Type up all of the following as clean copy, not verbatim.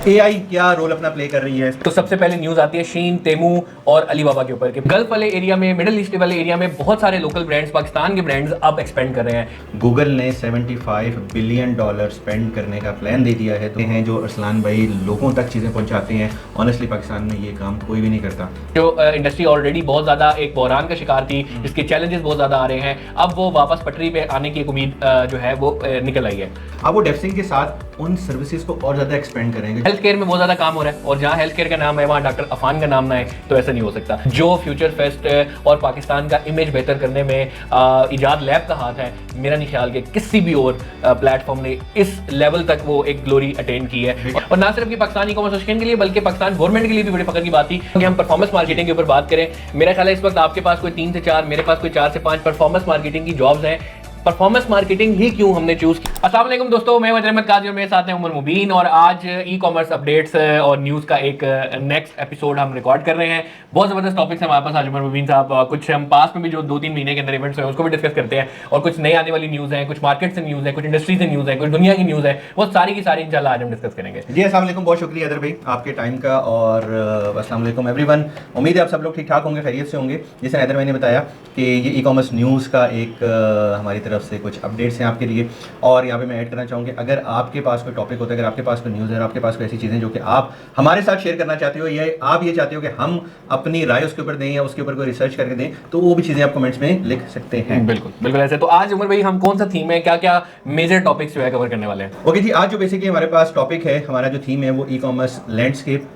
AI क्या role अपना play कर रही है। तो सबसे पहले न्यूज आती है शीन, तेमू और अलीबाबा के ऊपर कि गल्फ वाले एरिया में, मिडिल ईस्ट वाले एरिया में बहुत सारे लोकल ब्रांड्स, पाकिस्तान के ब्रांड्स अब एक्सपेंड कर रहे हैं। गूगल ने $75 बिलियन स्पेंड करने का प्लान दे दिया है। तो हैं जो अरसलान भाई लोगों तक चीज़ें पहुंचाते हैं, ऑनेस्टली पाकिस्तान में ये काम कोई भी नहीं करता। जो इंडस्ट्री ऑलरेडी बहुत ज़्यादा एक बहरान का शिकार थी, जिसके चैलेंजेस बहुत ज़्यादा आ रहे हैं, अब वो वापस पटरी पे आने की एक उम्मीद जो है वो निकल आई है। अब वो डेप्सिंग के साथ उन सर्विसेज को और ज़्यादा एक्सपेंड करेंगे। हेल्थ केयर में बहुत ज़्यादा काम हो रहा है और जहाँ हेल्थ केयर का नाम है वहाँ डॉक्टर अफान का नाम ना है, तो ऐसा नहीं हो सकता। जो फ्यूचर फेस्ट और पाकिस्तान का इमेज बेहतर करने में इजाद लैब का हाथ है, मेरा नहीं ख्याल कि किसी भी और प्लेटफॉर्म ने इस लेवल तक वो एक ग्लोरी अटेन की है। और ना सिर्फ कि पाकिस्तान ई कॉमर्स एसोसिएशन के लिए बल्कि पाकिस्तान गवर्नमेंट के लिए भी बड़ी फख्र की बात थी कि हम परफॉर्मेंस मार्केटिंग के ऊपर बात करें। मेरा ख्याल है इस वक्त आपके पास कोई 3 से 4, मेरे पास कोई 4 से 5 परफॉर्मेंस मार्केटिंग की जॉब्स हैं। परफॉर्मेंस मार्केटिंग ही क्यों हमने चूज की। अस्सलाम वालेकुम दोस्तों, मैं वजीर अहमद काजी और मेरे साथ हैं उमर मुबीन और आज ई कॉमर्स अपडेट्स और न्यूज़ का एक नेक्स्ट एपिसोड हम रिकॉर्ड कर रहे हैं। बहुत ज़बरदस्त टॉपिक्स हैं हमारे पास आज उमर मुबीन साहब। कुछ हम पास में भी जो 2-3 महीने के अंदर इवेंट्स हैं उसको भी डिस्कस करते हैं और कुछ नई आने वाली न्यूज़ है, कुछ मार्केट से न्यूज़ है, कुछ इंडस्ट्री से न्यूज़ है, कुछ दुनिया की न्यूज़ है, वो सारी की सारी इंशाल्लाह आज हम डिस्कस करेंगे। जी अस्सलाम वालेकुम, बहुत शुक्रिया अदर भाई आपके टाइम का। और अस्सलाम वालेकुम एवरीवन, उम्मीद है आप सब लोग ठीक ठाक होंगे, खैरियत से होंगे। जैसे अदर मैंने बताया कि ये ई कॉमर्स न्यूज़ का एक हमारी तरफ से कुछ अपडेट्स हैं आपके लिए। और यहाँ पे मैं ऐड करना चाहूँगी, अगर आपके पास कोई टॉपिक होता है, अगर आपके पास कोई न्यूज़ है, आपके पास कोई ऐसी चीज़ें जो कि आप हमारे साथ शेयर करना चाहते हो या आप ये चाहते हो कि हम अपनी राय उसके ऊपर दें या उसके ऊपर कोई रिसर्च करके दें, तो वो भी चीज़ें आप कमेंट्स में लिख सकते हैं। बिल्कुल बिल्कुल ऐसे। तो आज उमर भाई हम कौन सा थीम है, क्या क्या मेजर टॉपिक्स जो है कवर करने वाले हैं? ओके जी, आज जो बेसिकली हमारे पास टॉपिक है, हमारा जो थीम है वो ई commerce landscape,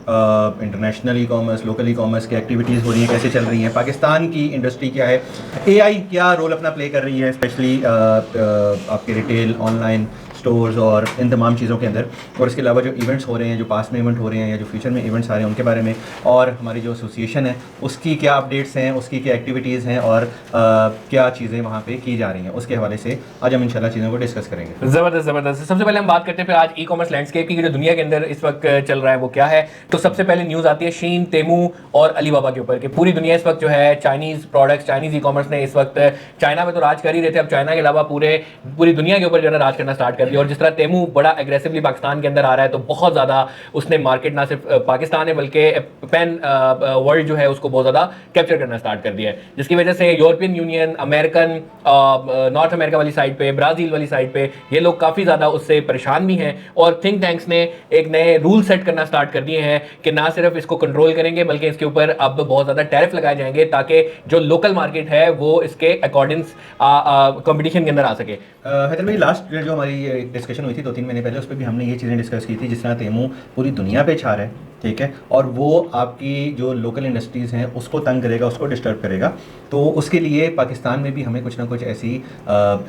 international e commerce, local e commerce की एक्टिविटीज़ हो रही हैं, कैसे चल रही हैं, पाकिस्तान की इंडस्ट्री क्या है, एआई क्या रोल अपना प्ले कर रही है, स्पेशली आपके रिटेल, ऑनलाइन स्टोर्स और इन तमाम चीज़ों के अंदर। और इसके अलावा जो इवेंट्स हो रहे हैं, जो पास्ट में इवेंट हो रहे हैं या जो फ्यूचर में इवेंट्स आ रहे हैं उनके बारे में, और हमारी जो एसोसिएशन है उसकी क्या अपडेट्स हैं, उसकी क्या एक्टिविटीज़ हैं और क्या चीज़ें वहाँ पे की जा रही हैं, उसके हवाले से आज हम इंशाल्लाह चीज़ों को डिस्कस करेंगे। ज़बरदस्त ज़बरदस्त। सबसे पहले हम बात करते हैं फिर आज ई कॉमर्स लैंडस्केप की जो दुनिया के अंदर इस वक्त चल रहा है वो क्या है। तो सबसे पहले न्यूज़ आती है शीन, तेमू और अलीबाबा के ऊपर कि पूरी दुनिया इस वक्त जो है Chinese products, Chinese e commerce ने इस वक्त चाइना में तो राज कर ही रहे थे, अब चाइना के अलावा पूरी दुनिया के ऊपर जो है राज करना स्टार्ट कर दिया। और जिस तरह तेमू बड़ा एग्रेसिवली पाकिस्तान के अंदर आ रहा है, तो बहुत ज़्यादा उसने मार्केट ना सिर्फ पाकिस्तान है बल्कि पैन वर्ल्ड जो है उसको बहुत ज़्यादा कैप्चर करना स्टार्ट कर दिया है, जिसकी वजह से European union, American, north America वाली साइड पे, ब्राज़ील वाली साइड पे ये लोग काफ़ी ज़्यादा उससे परेशान भी हैं। और थिंक टैंक्स ने एक नए रूल सेट करना स्टार्ट कर दिए हैं कि ना सिर्फ इसको कंट्रोल करेंगे बल्कि इसके ऊपर अब बहुत ज़्यादा टैरिफ लगाए जाएंगे ताकि जो लोकल मार्केट है वो इसके अकॉर्डिंग्स कंपटीशन के अंदर आ सके। हैदर भाई, लास्ट जो हमारी डिस्कशन हुई थी 2-3 महीने पहले, उस पर भी हमने ये चीज़ें डिस्कस की थी। जिस तरह तेमू पूरी दुनिया पे छा रहा है, ठीक है, और वो आपकी जो लोकल इंडस्ट्रीज़ हैं उसको तंग करेगा, उसको डिस्टर्ब करेगा, तो उसके लिए पाकिस्तान में भी हमें कुछ ना कुछ ऐसी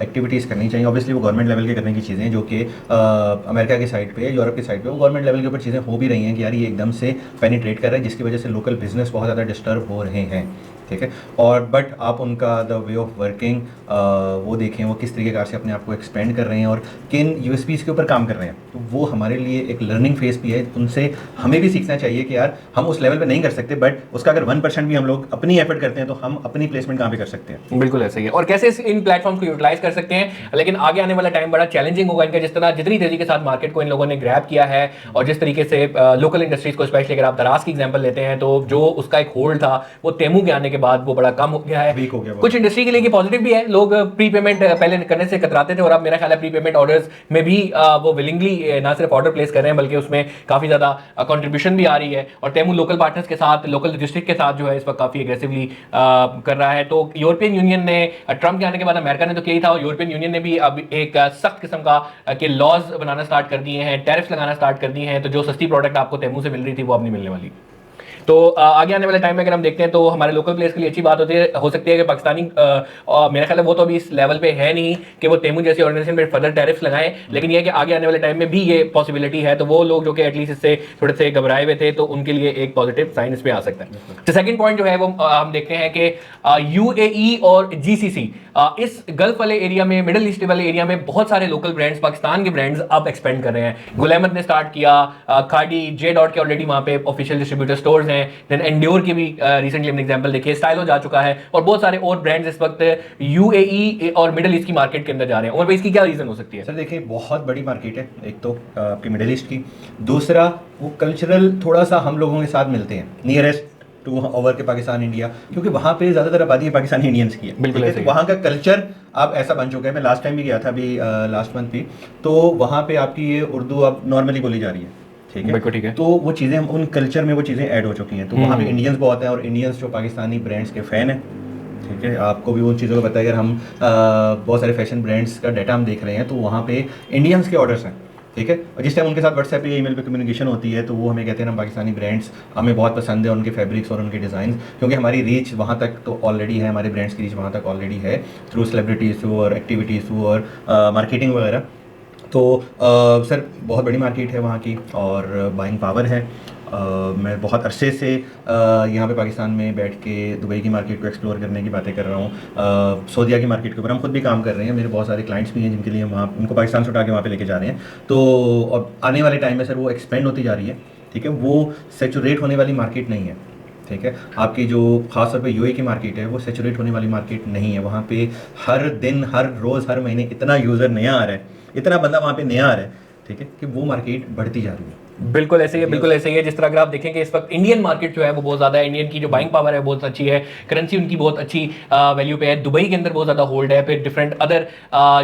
एक्टिविटीज़ करनी चाहिए। ऑब्वियसली वो गवर्नमेंट लेवल के करने की चीज़ें जो कि अमेरिका की साइड पे, यूरोप की साइड पे वो गवर्नमेंट लेवल के ऊपर चीज़ें हो भी रही हैं कि यार ये एकदम से पेनिट्रेट कर रहा है, जिसकी वजह से लोकल बिजनेस बहुत ज़्यादा डिस्टर्ब हो रहे हैं, ठीक है। और बट आप उनका द वे ऑफ वर्किंग वो देखें, वो किस तरीके से अपने आप को एक्सपेंड कर रहे हैं और किन यूएसपीज़ के ऊपर काम कर रहे हैं, तो वो हमारे लिए एक लर्निंग फेज़ भी है। उनसे हमें भी सीखना चाहिए कि यार हम उस लेवल पे नहीं कर सकते, बट उसका अगर 1% भी हम लोग अपनी एफर्ट करते हैं तो हम अपनी प्लेसमेंट कहाँ पे कर सकते हैं। बिल्कुल ऐसे ही है। और कैसे इन प्लेटफॉर्म्स को यूटिलाइज कर सकते हैं, लेकिन आगे आने वाला टाइम बड़ा चैलेंजिंग होगा इनका। जितनी तेजी के साथ मार्केट को इन लोगों ने ग्रैब किया है और जिस तरीके से लोकल इंडस्ट्रीज को, स्पेशली अगर आप दराज की एग्जांपल लेते हैं, तो जो उसका एक होल्ड था वो तेमू के आने के बाद वो बड़ा कम हो गया है, वीक हो गया। कुछ इंडस्ट्री के लिए पॉजिटिव भी है, लोग प्री पेमेंट पहले करने से कतराते थे और अब मेरा ख्याल है प्री पेमेंट ऑर्डर्स में भी वो विलिंगली ना सिर्फ ऑर्डर प्लेस कर रहे हैं बल्कि उसमें काफ़ी ज़्यादा कंट्रीब्यूशन भी आ रही है। और तेमू लोकल पार्टनर्स के साथ, लोकल लॉजिस्टिक के साथ जो है इस वक्त काफ़ी एग्रेसिवली कर रहा है। तो यूरोपियन यूनियन ने, ट्रंप के आने के बाद अमेरिका ने तो किया ही था, और यूरोपियन यूनियन ने भी अब एक सख्त किस्म का के लॉज बनाना स्टार्ट कर दिए हैं, टैरिफ्स लगाना स्टार्ट कर दिए हैं। तो जो सस्ती प्रोडक्ट आपको तेमू से मिल रही थी वो अब नहीं मिलने वाली। तो आगे आने वाले टाइम में अगर हम देखते हैं तो हमारे लोकल प्लेयर्स के लिए अच्छी बात हो सकती है कि पाकिस्तानी, मेरा ख्याल है वो तो अभी इस लेवल पे है नहीं कि वो तेमू जैसी ऑर्गेनाइजेशन पे फर्दर टैरिफ्स लगाएं, लेकिन ये कि आगे आने वाले टाइम में भी ये पॉसिबिलिटी है। तो वो लोग जो कि एटलीस्ट इससे थोड़े से घबराए हुए थे, तो उनके लिए एक पॉजिटिव साइन इस पे आ सकता है। तो सेकंड पॉइंट जो है वो हम देखते हैं कि यूएई और जीसीसी, इस गल्फ वाले एरिया में, मिडिल ईस्ट वाले एरिया में बहुत सारे लोकल ब्रांड्स, पाकिस्तान के ब्रांड्स अब एक्सपेंड कर रहे हैं। गुल अहमद ने स्टार्ट किया, खाड़ी, जे डॉट के ऑलरेडी वहाँ पे ऑफिशियल डिस्ट्रीब्यूटर स्टोर्स हैं, हैं, देन एंड्योर की भी रिसेंटली हमने एग्जांपल देखी है, स्टाइलो जा चुका है और बहुत सारे और ब्रांड्स इस वक्त यूएई और मिडिल ईस्ट की मार्केट के अंदर जा रहे हैं। और भाई इसकी क्या रीजन हो सकती है? सर देखिए, बहुत बड़ी मार्केट है, एक तो आपकी मिडिल ईस्ट की, दूसरा वो कल्चरल थोड़ा सा हम लोगों के साथ मिलते हैं, नियरेस्ट टू ओवर के पाकिस्तान इंडिया, क्योंकि वहाँ पे ज़्यादातर आबादी है पाकिस्तानी इंडियंस की है। बिल्कुल ठीक ऐसे है, ही। तो वहाँ का कल्चर अब ऐसा बन चुका है। मैं लास्ट टाइम भी गया था, अभी लास्ट मंथ भी, तो वहाँ पे आपकी ये उर्दू अब नॉर्मली बोली जा रही है। ठीक है, बिल्कुल ठीक है। तो वो चीज़ें उन कल्चर में वो चीज़ें ऐड हो चुकी हैं, तो वहाँ पे इंडियंस बहुत हैं और इंडियंस जो पाकिस्तानी ब्रांड्स के फ़ैन हैं। ठीक है, आपको भी उन चीज़ों का पता है, अगर हम बहुत सारे फैशन ब्रांड्स का डाटा हम देख रहे हैं तो वहाँ पे इंडियंस के ऑर्डर्स हैं। ठीक है, और जिस टाइम उनके साथ व्हाट्सएप पे ईमेल पे कम्युनिकेशन होती है तो वो हमें कहते हैं ना, पाकिस्तानी ब्रांड्स हमें बहुत पसंद है, उनके फैब्रिक्स और उनके डिज़ाइन, क्योंकि हमारी रीच वहाँ तक तो ऑलरेडी है, हमारे ब्रांड्स की रीच वहाँ तक ऑलरेडी है थ्रू सेलिब्रिटीज़ थ्रू और एक्टिविटीज़ थ्रू और मार्केटिंग वगैरह। तो सर बहुत बड़ी मार्केट है वहाँ की और बाइंग पावर है। मैं बहुत अरसे से यहाँ पे पाकिस्तान में बैठ के दुबई की मार्केट को एक्सप्लोर करने की बातें कर रहा हूँ। सऊदीया की मार्केट के ऊपर हम खुद भी काम कर रहे हैं, मेरे बहुत सारे क्लाइंट्स भी हैं जिनके लिए हम वहाँ उनको पाकिस्तान से उठा के वहाँ पे लेके जा रहे हैं। तो अब आने वाले टाइम में सर वो एक्सपेंड होती जा रही है। ठीक है, वो सेचुरेट होने वाली मार्केट नहीं है। ठीक है, आपकी जो खास तौर पे यूएई की मार्केट है वो सेचुरेट होने वाली मार्केट नहीं है। वहाँ पे हर दिन, हर रोज़, हर महीने इतना यूज़र नया आ रहा है, इतना बंदा वहाँ पे नया आ रहा है, ठीक है, कि वो मार्केट बढ़ती जा रही है। बिल्कुल ऐसे ही है, बिल्कुल ऐसे ही है। जिस तरह अगर आप देखेंगे इस वक्त इंडियन मार्केट जो है वो बहुत ज़्यादा है, इंडियन की जो बाइंग पावर है बहुत अच्छी है, करेंसी उनकी बहुत अच्छी वैल्यू पे है, दुबई के अंदर बहुत ज़्यादा होल्ड है, फिर डिफरेंट अदर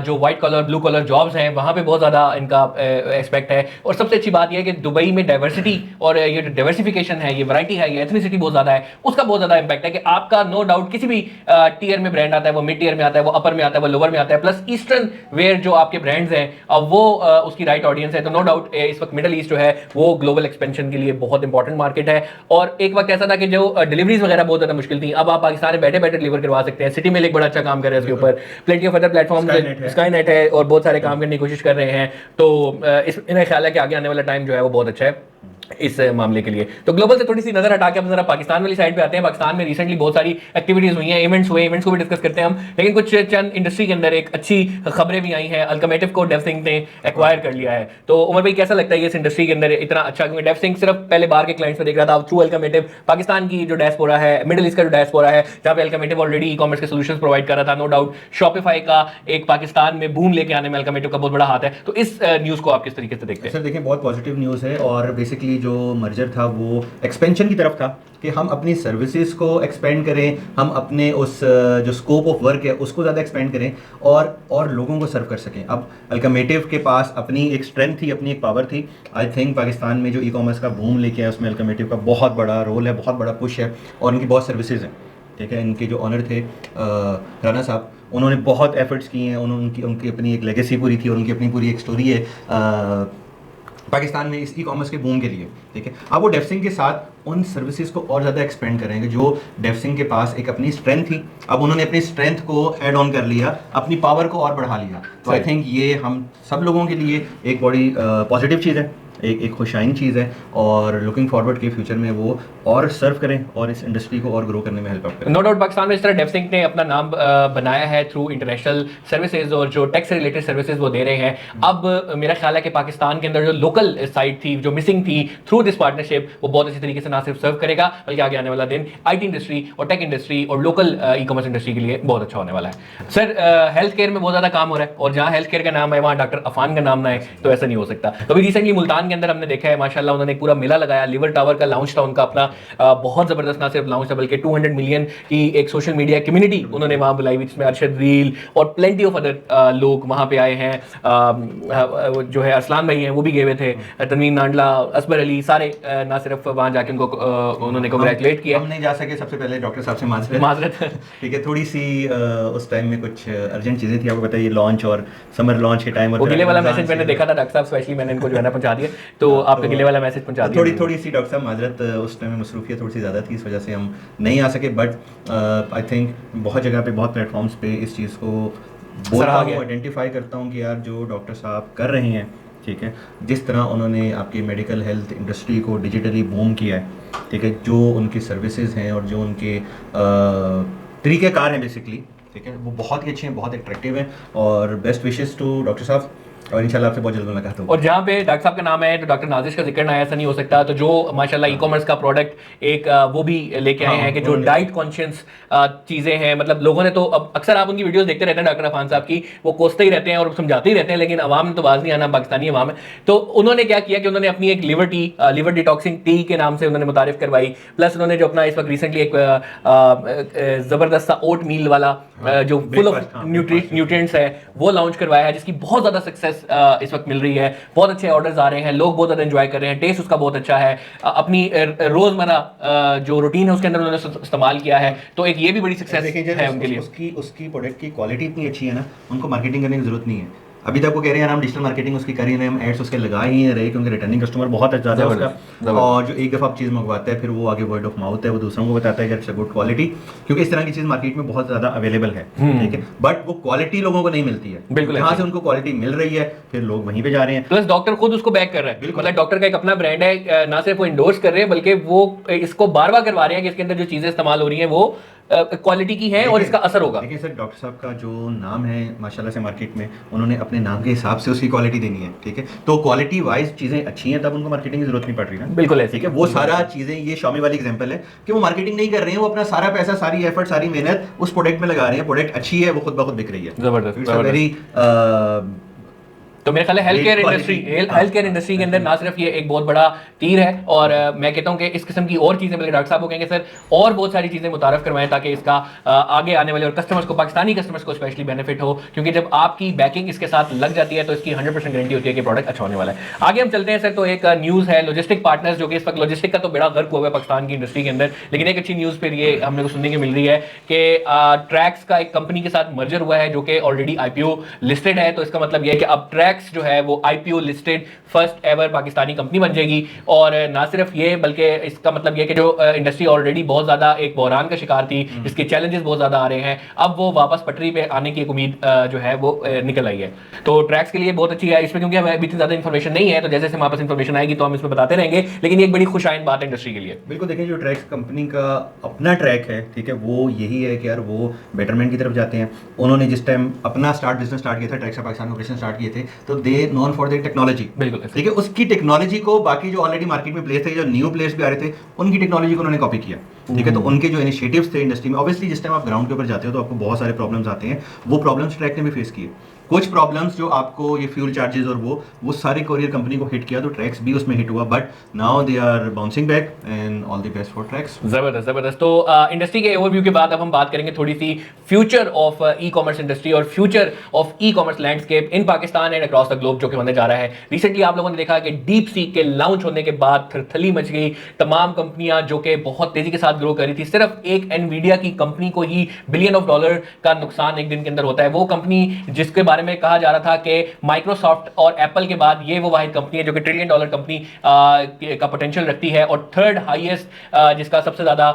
जो white colour blue colour jobs हैं वहाँ पे बहुत ज़्यादा इनका एक्सपेक्ट है। और सबसे अच्छी बात यह है कि दुबई में डाइवर्सिटी और ये जो डाइवर्सिफिकेशन है, ये वैरायटी है, ये एथनिसिटी बहुत ज़्यादा है, उसका बहुत ज़्यादा इंपैक्ट है कि आपका नो डाउट किसी भी टीयर में ब्रांड आता है, वो मिड टीयर में आता है, वो अपर में आता है, वो लोअर में आता है, प्लस ईस्टर्न वेयर जो आपके ब्रांड्स हैं वो उसकी राइट ऑडियंस है। तो नो डाउट इस वक्त मिडिल ईस्ट जो है वो ग्लोबल एक्सपेंशन के लिए बहुत इंपॉर्टेंट मार्केट है। और एक वक्त ऐसा था कि जो डिलीवरीज वगैरह बहुत ज्यादा मुश्किल थी, अब आप पाकिस्तान में बैठे बैठे डिलीवर करवा सकते हैं। सिटी में एक बड़ा अच्छा काम कर रहे हैं इसके ऊपर, plenty of other platform, Skynet है और बहुत सारे काम करने की कोशिश कर रहे हैं। तो इस मेरा ख्याल है कि आगे आने वाला टाइम जो है वो बहुत अच्छा है इस मामले के लिए। तो ग्लोबल से थोड़ी सी नजर हटा के अब जरा पाकिस्तान वाली साइड पे आते हैं। पाकिस्तान में रिसेंटली बहुत सारी एक्टिविटीज हुई हैं, इवेंट्स हुए, इवेंट्स को भी डिस्कस करते हैं हम, लेकिन कुछ चंद इंडस्ट्री के अंदर एक अच्छी खबरें भी आई हैं। अल्कमेटिव को डेव सिंह ने एक्वायर कर लिया है। तो उमर भाई कैसा लगता है ये इस इंडस्ट्री के अंदर इतना अच्छा, क्योंकि डेव सिंह सिर्फ पहले बाहर के क्लाइंट्स में देख रहा था, अब थ्रू अल्कमेटिव पाकिस्तान की जो डायस्पोरा है, मिडिल ईस्ट का जो डायस्पोरा है, जहाँ पे अल्कमेटिव ऑलरेडी ई कॉमर्स के सोल्यूशन प्रोवाइड कर रहा था, नो डाउट शॉपिफाई का एक पाकिस्तान में बूम लेके आने में अल्कमेटिव का बहुत बड़ा हाथ है। तो इस न्यूज को आप किस तरीके से देखते हैं? सर देखिए, बहुत पॉजिटिव न्यूज़ है और बेसिकली जो मर्जर था वो एक्सपेंशन की तरफ था कि हम अपनी सर्विसेज को एक्सपेंड करें, हम अपने उस जो स्कोप ऑफ वर्क है उसको ज़्यादा एक्सपेंड करें और लोगों को सर्व कर सकें। अब अल्कमेटिव के पास अपनी एक स्ट्रेंथ थी, अपनी एक पावर थी। आई थिंक पाकिस्तान में जो ई कॉमर्स का बूम लेके आया उसमें अल्कमेटिव का बहुत बड़ा रोल है, बहुत बड़ा पुश है और उनकी बहुत सर्विसेज हैं। ठीक है, इनके जो ऑनर थे राना साहब, उन्होंने बहुत एफर्ट्स किए हैं, उनकी उनकी अपनी एक लेगेसी पूरी थी और उनकी अपनी पूरी एक स्टोरी है पाकिस्तान में इस ई कॉमर्स के बूम के लिए। ठीक है, अब वो डेव सिंह के साथ उन सर्विसेज को और ज़्यादा एक्सपेंड करेंगे जो डेव सिंह के पास एक अपनी स्ट्रेंथ थी, अब उन्होंने अपनी स्ट्रेंथ को ऐड ऑन कर लिया, अपनी पावर को और बढ़ा लिया। तो आई थिंक ये हम सब लोगों के लिए एक बड़ी पॉजिटिव चीज़ है, एक खुशाइन चीज़ है और लुकिंग फॉरवर्ड के फ्यूचर में वो और सर्व करें और इस इंडस्ट्री को और ग्रो करने में हेल्प करें। नो डाउट पाकिस्तान में इस तरह डेव सिंह ने अपना नाम बनाया है थ्रू इंटरनेशनल सर्विसेज और जो टैक्स से रिलेटेड सर्विसेज वो दे रहे हैं। अब मेरा ख्याल है कि पाकिस्तान के अंदर जो लोकल साइड थी, जो मिसिंग थी, थ्रू दिस पार्टनरशिप वो बहुत अच्छी तरीके से ना सिर्फ सर्व करेगा बल्कि आगे आने वाला दिन आईटी इंडस्ट्री और टेक इंडस्ट्री और लोकल ई कॉमर्स इंडस्ट्री के लिए बहुत अच्छा होने वाला है। सर हेल्थ केयर में बहुत ज़्यादा काम हो रहा है और जहाँ हेल्थ केयर का नाम है वहाँ डॉक्टर अफान का नाम ना है तो ऐसा नहीं हो सकता। अभी रिसेंटली मुल्तान के अंदर हमने देखा है माशाल्लाह उन्होंने पूरा मेला लगाया, लिवर टावर का लॉन्च था उनका अपना, बहुत जबरदस्त ना सिर्फ लॉन्च था बल्कि 200 मिलियन की एक सोशल मीडिया कम्युनिटी उन्होंने वहां बुलाई हुई, जिसमें अरशद रील और प्लेंटी ऑफ अदर लोग वहां पे आए हैं। जो है अरसलान भाई हैं वो भी गए हुए थे, तनवीन नांडला, असबर अली, सारे ना सिर्फ वहां जाके उनको उन्होंने कांग्रेचुलेट किया। हम नहीं जा सके, सबसे पहले डॉक्टर साहब से माजरत ठीक है, थोड़ी सी उस टाइम में कुछ अर्जेंट चीज़ें थी, आपको बताइए लॉन्च और समर लॉन्च के टाइम, वो गिले वाला मैसेज मैंने देखा था डॉक्टर साहब, स्पेशली मैंने इनको जो है ना पहुंचा दिया, तो आपका गिले वाला मैसेज पहुंचा दिया। थोड़ी सी डॉक्टर साहब माजरत, उस टाइम में मसरूफियत थोड़ी सी ज़्यादा थी, इस वजह से हम नहीं आ सके। बट आई थिंक बहुत जगह पे, बहुत प्लेटफॉर्म्स पे इस चीज़ को बोलता हूँ, आइडेंटिफाई करता हूँ कि यार जो डॉक्टर साहब कर रहे हैं, ठीक है, जिस तरह उन्होंने आपकी मेडिकल हेल्थ इंडस्ट्री को डिजिटली बूम किया है, ठीक है, जो उनकी सर्विसेज हैं और जो उनके तरीक़ेकार हैं बेसिकली, ठीक है, वो बहुत ही अच्छे हैं, बहुत अट्रैक्टिव हैं और बेस्ट विशेस टू डॉक्टर साहब और इंशाल्लाह आपसे बहुत जल्द मुलाकात होगी। और जहाँ पे डॉक्टर साहब का नाम है तो डॉक्टर नाजिश का जिक्र ना ऐसा नहीं हो सकता। तो जो माशाल्लाह ई कॉमर्स का प्रोडक्ट एक वो भी लेके आए हैं कि जो डाइट कॉन्शियस चीज़ें हैं, मतलब लोगों ने तो अब अक्सर आप उनकी वीडियोस देखते रहते हैं डॉक्टर अफान साहब की, वो कोसते ही रहते हैं और समझाते ही रहते हैं, लेकिन अवाम में तो बाज नहीं आना, पाकिस्तानी अवाम है। तो उन्होंने क्या किया कि उन्होंने अपनी एक लिवर डिटॉक्सिंग टी के नाम से उन्होंने मुतारिफ करवाई, प्लस उन्होंने जो अपना इस वक्त रिसेंटली एक ज़बरदस्त सा ओट मील वाला जो फुल ऑफ न्यूट्रिएंट्स है वो लॉन्च करवाया है, जिसकी बहुत ज़्यादा सक्सेस इस वक्त मिल रही है। बहुत अच्छे ऑर्डर्स आ रहे हैं, लोग बहुत ज़्यादा एंजॉय कर रहे हैं, टेस्ट उसका बहुत अच्छा है, अपनी रोज़मर्रा जो रूटीन है उसके अंदर उन्होंने इस्तेमाल किया है। तो एक ये भी बड़ी सक्सेस है उनके लिए। उसकी प्रोडक्ट की क्वालिटी इतनी अच्छी है ना, उनको मार्केटिंग करने की जरूरत नहीं है। अभी तक वो कह रहे हैं हम डिजिटल मार्केटिंग उसकी कर ही रहे हैं, हम एड्स उसके लगा ही नहीं रहे, क्योंकि रिटर्निंग कस्टमर बहुत ज़्यादा है उसका। और जो एक दफ़ा आप चीज़ मंगवाता है फिर वो आगे वर्ड ऑफ माउथ है, वो दूसरों को बताता है कि इट्स अ गुड क्वालिटी, क्योंकि इस तरह की चीज़ मार्केट में बहुत ज़्यादा अवेलेबल है, ठीक है, बट वो क्वालिटी लोगों को नहीं मिलती है। बिल्कुल, जहाँ से उनको क्वालिटी मिल रही है फिर लोग वहीं पे जा रहे हैं। प्लस डॉक्टर खुद उसको बैक कर रहा है, मतलब डॉक्टर का एक अपना ब्रांड है, ना सिर्फ वो इंडोर्स कर रहे हैं बल्कि वो इसको बार बार करवा रहे हैं कि इसके अंदर जो चीज़ें इस्तेमाल हो रही हैं वो क्वालिटी की है और इसका असर होगा। देखिए सर, डॉक्टर साहब का जो नाम है माशाल्लाह से मार्केट में, उन्होंने अपने नाम के हिसाब से उसकी क्वालिटी देनी है, ठीक है। तो क्वालिटी वाइज चीज़ें अच्छी हैं तब उनको मार्केटिंग की जरूरत नहीं पड़ रही ना। बिल्कुल है, ठीक है। वो सारा चीज़ें, ये Xiaomi वाली एग्जांपल है कि वो मार्केटिंग नहीं कर रहे हैं, वो अपना सारा पैसा, सारी एफर्ट, सारी मेहनत उस प्रोडक्ट में लगा रहे हैं। प्रोडक्ट अच्छी है, वो खुद ब खुद बिक रही है। जबरदस्त वेरी तो मेरे ख्याल है हेल्थ केयर इंडस्ट्री के अंदर ना सिर्फ ये एक बहुत बड़ा तीर है, और मैं कहता हूँ कि इस किस्म की और चीज़ें, बल्कि डॉक्टर साहब को कहेंगे सर और बहुत सारी चीज़ें मुतारफ करवाएं ताकि इसका आगे आने वाले और कस्टमर्स को, पाकिस्तानी कस्टमर्स को स्पेशली बेनिफिट हो, क्योंकि जब आपकी बैकिंग इसके साथ लग जाती है तो इसकी 100% गारंटी होती है कि प्रोडक्ट अच्छा होने वाला है। आगे हम चलते हैं सर, तो एक न्यूज़ है लॉजिस्टिक पार्टनर्स, जो कि इस वक्त लॉजिस्टिक का तो बड़ा गर्क हुआ है पाकिस्तान की इंडस्ट्री के अंदर, लेकिन एक अच्छी न्यूज़ फिर ये हमने को सुनने को मिल रही है कि ट्रैक्स का एक कंपनी के साथ मर्जर हुआ है जो कि ऑलरेडी IPO लिस्टेड है। तो इसका मतलब यह है कि अब ट्रैक्स जो है वो IPO listed first ever Pakistani company बन जाएगी। और ना सिर्फ ये बल्कि इसका मतलब ये कि जो इंडस्ट्री ऑलरेडी बहुत ज़्यादा एक बहरान का शिकार थी, जिसके चैलेंजेस बहुत ज़्यादा आ रहे हैं, अब वो वापस पटरी पे आने की एक उम्मीद जो है वो निकल आई है। तो ट्रैक्स के लिए बहुत अच्छी है इसमें, क्योंकि हमें अभी इतनी ज़्यादा इन्फॉर्मेशन नहीं है, तो जैसे हमारे पास इन्फॉर्मेशन आएगी तो हम इसमें बताते रहेंगे, लेकिन ये एक बड़ी खुशाइन बात है इंडस्ट्री के लिए। बिल्कुल। देखिए, जो ट्रैक्स कंपनी का अपना ट्रैक है, ठीक है, वो यही है कि यार वो बेटरमेंट की तरफ जाते हैं। उन्होंने जिस टाइम अपना बिजनेस स्टार्ट किया था, ट्रैक्स पाकिस्तान ऑपरेशन स्टार्ट किए थे, तो दे नोन फॉर देयर टेक्नोलॉजी। बिल्कुल, ठीक है। उसकी टेक्नोलॉजी को बाकी जो ऑलरेडी मार्केट में प्लेस थे, जो न्यू प्लेयर्स भी आ रहे थे, उनकी टेक्नोलॉजी को उन्होंने कॉपी किया, ठीक है। तो उनके जो इनिशिएटिव्स थे इंडस्ट्री में, ऑब्वियसली जिस टाइम आप ग्राउंड के ऊपर जाते हो तो आपको बहुत सारे प्रॉब्लम्स आते हैं, वो प्रॉब्लम्स ट्रैक ने भी फेस किए। कुछ प्रॉब्लम्स जो आपको ये फ्यूल चार्जेस और वो सारे कोरियर कंपनी को हिट किया, तो ट्रैक्स भी उसमें हिट हुआ, but now they are bouncing back and all the best for tracks. जबरदस्त। तो इंडस्ट्री के ओवरव्यू के बाद अब हम बात करेंगे थोड़ी सी future of e commerce industry और future of e commerce landscape in Pakistan and across the globe, जो कि होने जा रहा है। रिसेंटली आप लोगों ने देखा कि डीप सीक के लॉन्च होने के बाद थरथली मच गई। तमाम कंपनियां जो कि बहुत तेजी के साथ ग्रो कर रही थी, सिर्फ एक एनवीडिया की कंपनी को ही $बिलियन का नुकसान एक दिन के अंदर होता है। वो कंपनी जिसके बारे में कहा जा रहा था कि माइक्रोसॉफ्ट और एप्पल के बाद ये वो वाहिद कंपनी है जो कि $1 ट्रिलियन कंपनी का पोटेंशियल रखती है, और थर्ड हाईएस्ट जिसका सबसे ज्यादा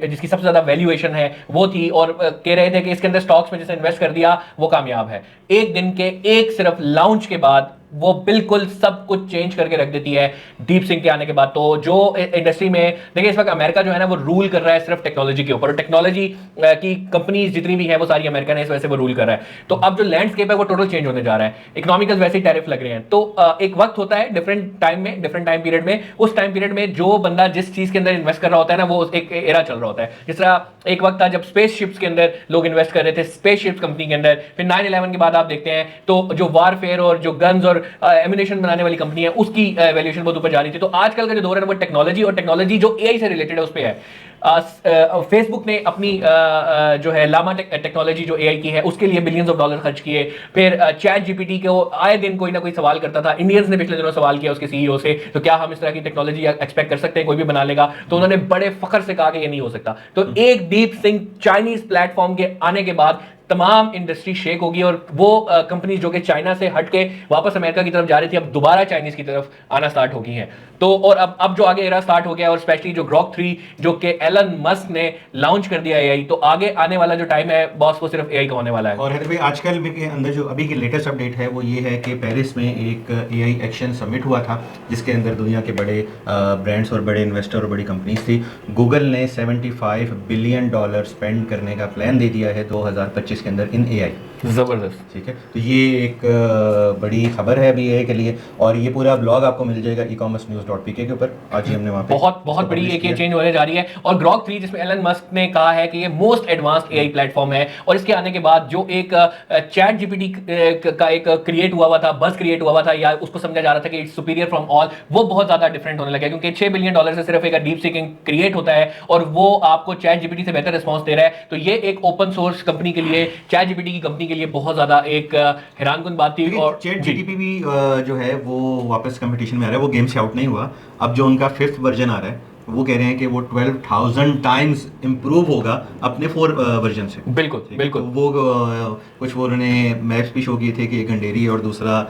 जिसकी सबसे ज्यादा वैल्यूएशन है वो थी, और कह रहे थे कि इसके अंदर स्टॉक्स में जैसे इन्वेस्ट कर दिया वो कामयाब है। एक दिन के एक सिर्फ लॉन्च के बाद वो बिल्कुल सब कुछ चेंज करके रख देती है डीप सिंक के आने के बाद। तो जो इंडस्ट्री में देखिए इस वक्त अमेरिका जो है ना वो रूल कर रहा है सिर्फ टेक्नोलॉजी के ऊपर, और टेक्नोलॉजी की कंपनीज जितनी भी हैं वो सारी अमेरिकन है, इस वजह से वो रूल कर रहा है। तो अब जो लैंडस्केप है वो टोटल चेंज होने जा रहा है। इकोनॉमिकल वैसे ही टैरिफ लग रहे हैं, तो एक वक्त होता है डिफरेंट टाइम पीरियड में, उस टाइम पीरियड में जो बंदा जिस चीज के अंदर इन्वेस्ट कर रहा होता है ना, वो एक एरा चल रहा होता है। जिस तरह एक वक्त था जब स्पेस शिप्स के अंदर लोग इन्वेस्ट कर रहे थे, स्पेस शिप्स कंपनी के अंदर। फिर 9/11 के बाद आप देखते हैं तो जो वारफेयर और जो गन्स और एम्यूनेशन बनाने वाली कंपनी है उसकी वैल्यूएशन बहुत ऊपर जा रही थी। तो आजकल का जो दौर है वो टेक्नोलॉजी, और टेक्नोलॉजी जो AI से रिलेटेड है उस पे है। फेसबुक ने अपनी जो है लामा टेक्नोलॉजी जो AI की है उसके लिए $बिलियंस खर्च किए। फिर चैट GPT को आए दिन कोई ना कोई सवाल करता था, इंडियंस ने पिछले दिनों सवाल किया उसके CEO से, तो क्या हम इस तरह की टेक्नोलॉजी एक्सपेक्ट कर सकते हैं कोई भी बना लेगा? तो उन्होंने बड़े फख्र से कहा कि ये नहीं हो सकता। तो एक डीप सिंक चाइनीज प्लेटफॉर्म के आने के बाद तमाम इंडस्ट्री शेक होगी, और वो कंपनी जो कि चाइना से हट के वापस अमेरिका की तरफ जा रही थी, अब दोबारा चाइनीज की तरफ आना स्टार्ट हो गई हैं। तो और अब जो आगे एरा स्टार्ट हो गया, और स्पेशली जो ग्रॉक 3 जो कि एलन मस्क ने लॉन्च कर दिया AI, तो आगे आने वाला जो टाइम है बॉस वो सिर्फ AI का होने वाला है। और भाई आजकल के अंदर जो अभी की लेटेस्ट अपडेट है वो ये है कि पेरिस में एक AI एक्शन समिट हुआ था, जिसके अंदर दुनिया के बड़े ब्रांड्स और बड़े इन्वेस्टर और बड़ी कंपनीज थी। गूगल ने $75 बिलियन स्पेंड करने का प्लान दे दिया है 2025 के अंदर इन AI। जबरदस्त। ठीक है, तो ये एक बड़ी खबर है अभी AI के लिए, और ये पूरा ब्लॉग आपको मिल जाएगा ecommercenews.pk के ऊपर। आज ही हमने वहाँ पे बहुत बहुत बड़ी एक ये चेंज होने जा रही है। और ग्रॉक 3 जिसमें एलन मस्क ने कहा है कि ये मोस्ट एडवांस्ड AI प्लेटफॉर्म है, और इसके आने के बाद जो एक चैट जीपीटी का एक क्रिएट हुआ था, बस क्रिएट हुआ था, या उसको समझा जा रहा था कि इट्स सुपीरियर फ्रॉम ऑल, वो बहुत ज्यादा डिफरेंट होने लगा, क्योंकि $6 बिलियन से सिर्फ एक डीप सीकिंग क्रिएट होता है और वो आपको चैट जीपीटी से बेहतर रिस्पॉन्स दे रहा है। तो ये एक ओपन सोर्स कंपनी के लिए, चैट जीपीटी की कंपनी के लिए बहुत ज्यादा एक हैरानकुन बात थी। और चैट जीपीटी भी जो है वो वापस कंपटीशन में आ रहा है, वो गेम से आउट नहीं हुआ। अब जो उनका 5th वर्जन आ रहा है, वो कह रहे हैं कि वो 12,000 टाइम्स इंप्रूव होगा अपने 4 वर्जन से। बिल्कुल बिल्कुल। तो वो कुछ वो उन्होंने मैप्स भी शो किए थे कि एक गंडेरी है और दूसरा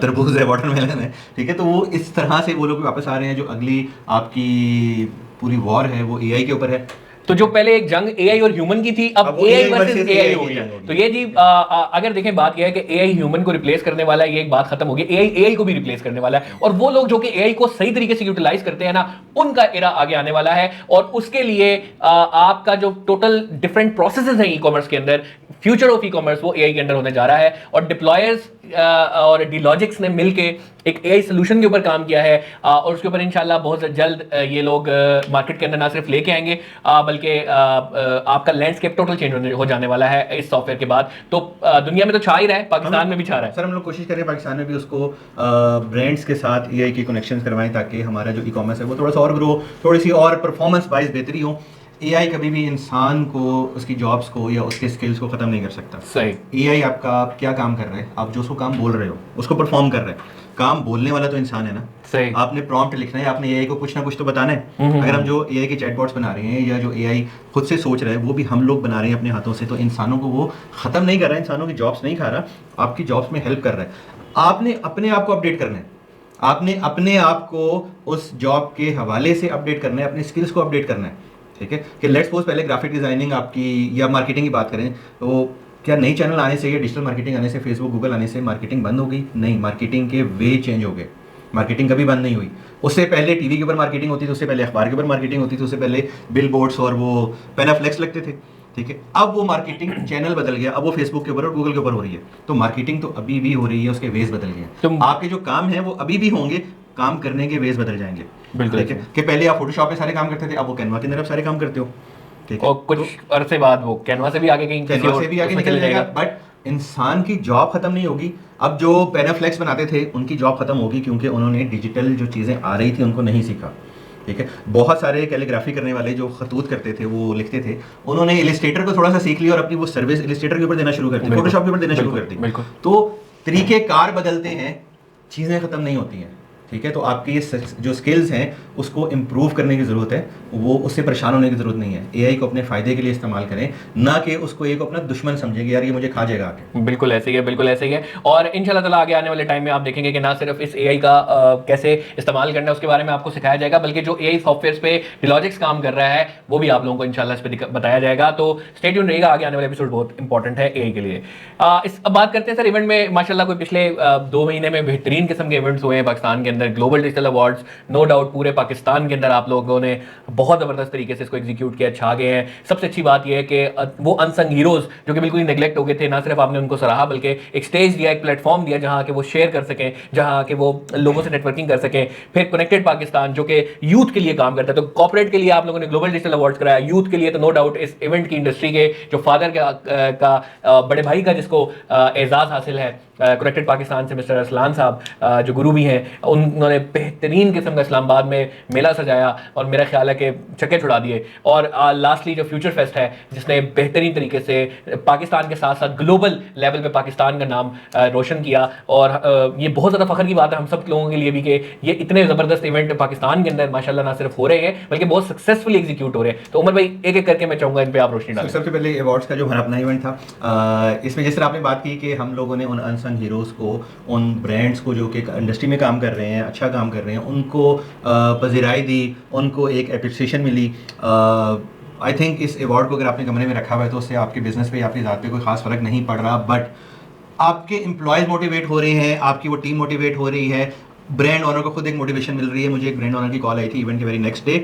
तरबूज है, वाटरमेलन है। ठीक है, तो वो इस तरह से वो लोग वापस आ रहे हैं। जो अगली आपकी पूरी वॉर है वो AI के ऊपर है। तो जो पहले एक जंग AI और ह्यूमन की थी, अब AI वर्सेस AI हो गई। तो ये जी अगर देखें, बात यह है कि AI ह्यूमन को रिप्लेस करने वाला है, ये एक बात खत्म हो गई। AI को भी रिप्लेस करने वाला है, और वो लोग जो कि AI को सही तरीके से यूटिलाइज करते हैं ना, उनका एरा आगे आने वाला है। और उसके लिए आपका जो टोटल डिफरेंट प्रोसेसेस हैं ई कॉमर्स के अंदर, फ्यूचर ऑफ ई कॉमर्स वो AI के अंदर होने जा रहा है। और डिप्लॉयर्स और डीलॉजिक्स ने मिलके एक AI सोल्यूशन के ऊपर काम किया है, और उसके ऊपर इंशाल्लाह बहुत जल्द ये लोग मार्केट के अंदर ना सिर्फ लेके आएंगे, बल्कि आपका लैंडस्केप टोटल चेंज हो जाने वाला है इस सॉफ्टवेयर के बाद। तो दुनिया में तो छा ही रहा है, पाकिस्तान में भी छा रहा है। सर हम लोग कोशिश करें पाकिस्तान में भी उसको ब्रांड्स के साथ AI की कनेक्शन करवाएं, ताकि हमारा जो ई कॉमर्स है वो थोड़ा सा और ग्रो, थोड़ी सी और परफॉर्मेंस वाइज बेहतरी हो। AI कभी भी इंसान को, उसकी जॉब्स को या उसके स्किल्स को ख़त्म नहीं कर सकता। सही। AI आपका क्या काम कर रहा है, आप जो उसको काम बोल रहे हो उसको परफॉर्म कर रहे हैं। काम बोलने वाला तो इंसान है ना। सही। आपने प्रॉम्प्ट लिखना है, आपने AI को कुछ ना कुछ तो बताना है। अगर हम जो AI के चैटबॉट्स बना रहे हैं, या जो AI खुद से सोच रहा है, वो भी हम लोग बना रहे हैं अपने हाथों से, तो इंसानों को वो ख़त्म नहीं कर रहा है, इंसानों की जॉब्स नहीं खा रहा, आपकी जॉब्स में हेल्प कर रहा है। आपने अपने आप को अपडेट करना है, आपने अपने आप को उस जॉब के हवाले से अपडेट करना है, अपने स्किल्स को अपडेट करना है। ठीक है, कि लेट्स सपोज पहले ग्राफिक डिजाइनिंग आपकी या मार्केटिंग की बात करें, तो क्या नई चैनल आने से या डिजिटल मार्केटिंग आने से, फेसबुक गूगल आने से मार्केटिंग बंद हो गई? नहीं, मार्केटिंग के वे चेंज हो गए। मार्केटिंग कभी बंद नहीं हुई। उससे पहले टीवी के ऊपर मार्केटिंग होती थी, उससे पहले अखबार के ऊपर मार्केटिंग होती थी, उससे पहले बिल बोर्ड्स और वो पेनाफ्लेक्स लगते थे। ठीक है, अब वो मार्केटिंग चैनल बदल गया, अब वो फेसबुक के ऊपर और गूगल के ऊपर हो रही है। तो मार्केटिंग तो अभी भी हो रही है, उसके वेज बदल गए हैं। आपके जो काम है वो अभी भी होंगे, काम करने के वेज बदल जाएंगे। बिल्कुल। ठीक है, कि पहले आप फोटोशॉप पे सारे काम करते थे, अब वो कैनवा के अंदर आप सारे काम करते हो। ठीक है, और कुछ अरसे बाद वो कैनवा से भी आगे कहीं कैनवा से भी आगे निकल जाएगा, बट इंसान की जॉब खत्म नहीं होगी। अब जो पेनाफ्लेक्स बनाते थे उनकी जॉब खत्म होगी, क्योंकि उन्होंने डिजिटल जो चीज़ें आ रही थी उनको नहीं सीखा। ठीक है, बहुत सारे कैलीग्राफी करने वाले जो खतूत करते थे, वो लिखते थे, उन्होंने इलिस्ट्रेटर को थोड़ा सा सीख लिया और अपनी वो सर्विस इलिस्ट्रेटर के ऊपर देना शुरू कर दी, फोटोशॉप के ऊपर देना शुरू कर दी। तो तरीके कार बदलते हैं, चीज़ें खत्म नहीं होती हैं। ठीक है, तो आपकी जो स्किल्स हैं उसको इम्प्रूव करने की ज़रूरत है, वो उससे परेशान होने की ज़रूरत नहीं है। AI को अपने फ़ायदे के लिए इस्तेमाल करें, ना कि उसको AI को अपना दुश्मन समझेंगे, यार ये मुझे खा जाएगा आगे। बिल्कुल ऐसे ही है, बिल्कुल ऐसे ही है। और इंशाल्लाह ताला आगे आने वाले टाइम में आप देखेंगे कि ना सिर्फ इस AI का कैसे इस्तेमाल करना है उसके बारे में आपको सिखाया जाएगा, बल्कि जो AI सॉफ्टवेयर पे डिलॉजिक्स काम कर रहा है वो भी आप लोगों को इंशाल्लाह इस पर बताया जाएगा। तो स्टे ट्यून रहिएगा, आगे आने वाले एपिसोड बहुत इंपॉर्टेंट है AI के लिए। अब बात करते हैं सर इवेंट में। माशाल्लाह कोई पिछले 2 महीने में बेहतरीन किस्म के इवेंट्स हुए हैं पाकिस्तान के अंदर। Global digital awards, no doubt पूरे पाकिस्तान के अंदर आप लोगों ने बहुत ज़बरदस्त तरीके से इसको एग्जीक्यूट किया, छा गए हैं। सबसे अच्छी बात यह है कि वो अनसंग हीरोज़ जो कि बिल्कुल ही नेग्लेक्ट हो गए थे, ना सिर्फ आपने उनको सराहा बल्कि एक स्टेज दिया, एक प्लेटफॉर्म दिया जहाँ के वो शेयर कर सकें, जहाँ के वो लोगों से नेटवर्किंग कर सकें। फिर कनेक्टेड पाकिस्तान जो कि यूथ के लिए काम करता है, तो कॉर्पोरेट के लिए आप लोगों ने ग्लोबल डिजिटल अवार्ड्स कराया, यूथ के लिए तो नो डाउट इस इवेंट की इंडस्ट्री के जो फादर का बड़े भाई का जिसको एजाज़ हासिल है कनेक्टेड पाकिस्तान से, मिस्टर असलान साहब जो गुरु भी हैं, उन्होंने बेहतरीन किस्म का इस्लामाबाद में मेला सजाया और मेरा ख्याल है कि चक्के छुड़ा दिए। और लास्टली जो फ्यूचर फेस्ट है जिसने बेहतरीन तरीके से पाकिस्तान के साथ साथ ग्लोबल लेवल पे पाकिस्तान का नाम रोशन किया। और ये बहुत ज़्यादा फ़ख्र की बात है हम सब लोगों के लिए भी कि ये इतने ज़बरदस्त इवेंट पाकिस्तान के अंदर माशाल्लाह ना सिर्फ हो रहे हैं बल्कि बहुत सक्सेसफुली एग्जीक्यूट हो रहे हैं। तो उमर भाई एक एक करके मैं चाहूँगा इन पर आप रोशनी डालें। सबसे पहले अवार्ड्स का जो हमारा अपना इवेंट था, इसमें जिस तरह आपने बात की कि हम लोगों ने उन अनसंग हीरोज़ को, उन ब्रांड्स को जो कि इंडस्ट्री में काम कर रहे हैं, अच्छा काम कर रहे हैं, उनको पज़िराई दी, उनको एक एप्रिसिएशन मिली। आई थिंक इस अवार्ड को अगर आपने कमरे में रखा हुआ है तो उससे आपके बिजनेस पे, आपकी ज़ात पे कोई खास फ़र्क नहीं पड़ रहा, बट आपके एम्प्लॉयज़ मोटिवेट हो रहे हैं, आपकी वो टीम मोटिवेट हो रही है, ब्रांड ऑनर को खुद एक मोटिवेशन मिल रही है। मुझे एक ब्रांड ऑनर की कॉल आई थी इवेंट के very next day,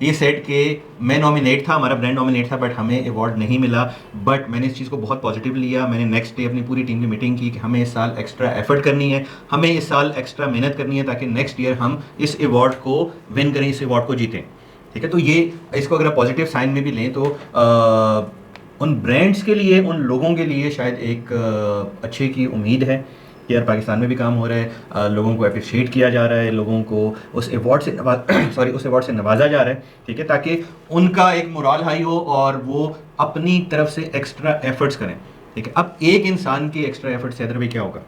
he said कि मैं नॉमिनेट था, हमारा ब्रांड नॉमिनेट था, बट हमें अवार्ड नहीं मिला। बट मैंने इस चीज़ को बहुत पॉजिटिव लिया। मैंने नेक्स्ट डे अपनी पूरी टीम की मीटिंग की कि हमें इस साल एक्स्ट्रा एफर्ट करनी है, हमें इस साल एक्स्ट्रा मेहनत करनी है ताकि नेक्स्ट ईयर हम इस अवार्ड को विन करें, इस अवार्ड को जीतें। ठीक है, तो ये इसको अगर आप पॉजिटिव साइन में भी लें तो उन ब्रांड्स के लिए, उन लोगों के लिए शायद एक अच्छे की उम्मीद है कि यार पाकिस्तान में भी काम हो रहा है, लोगों को अप्रिशिएट किया जा रहा है, लोगों को उस अवार्ड से उस अवार्ड से नवाजा जा रहा है। ठीक है, ताकि उनका एक मोरल हाई हो और वो अपनी तरफ से एक्स्ट्रा एफर्ट्स करें। ठीक है, अब एक इंसान की एक्स्ट्रा एफर्ट से अदर भी क्या होगा,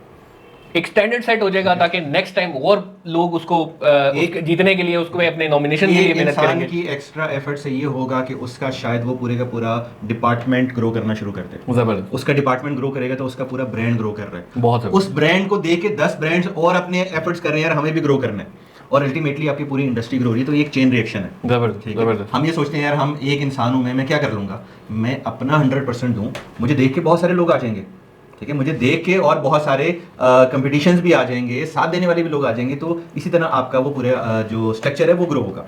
एक स्टैंडर्ड सेट हो जाएगा ताकि नेक्स्ट टाइम और लोग उसको जीतने के लिए, उसको अपने नॉमिनेशन के लिए मेहनत करेंगे। इंसान की एक्स्ट्रा एफर्ट से ये होगा कि उसका शायद वो पूरे का पूरा डिपार्टमेंट ग्रो करना शुरू कर दे। जबरदस्त। उसका डिपार्टमेंट ग्रो करेगा तो उसका पूरा ब्रांड ग्रो कर रहा है, बहुत उस ब्रांड को देख के 10 ब्रांड्स और अपने एफर्ट्स कर रहे हैं, यार हमें भी ग्रो करना है, और अल्टीमेटली आपकी पूरी इंडस्ट्री ग्रो हो रही है। तो ये एक चेन रिएक्शन है। जबरदस्त, जबरदस्त। हम ये सोचते हैं यार हम एक इंसान हूं, मैं क्या कर लूंगा, मैं अपना 100% दूं, मुझे देख के बहुत सारे लोग आ जाएंगे। ठीक है, मुझे देख के और बहुत सारे कंपटीशंस भी आ जाएंगे, साथ देने वाले भी लोग आ जाएंगे। तो इसी तरह आपका वो पूरे जो स्ट्रक्चर है वो ग्रो होगा।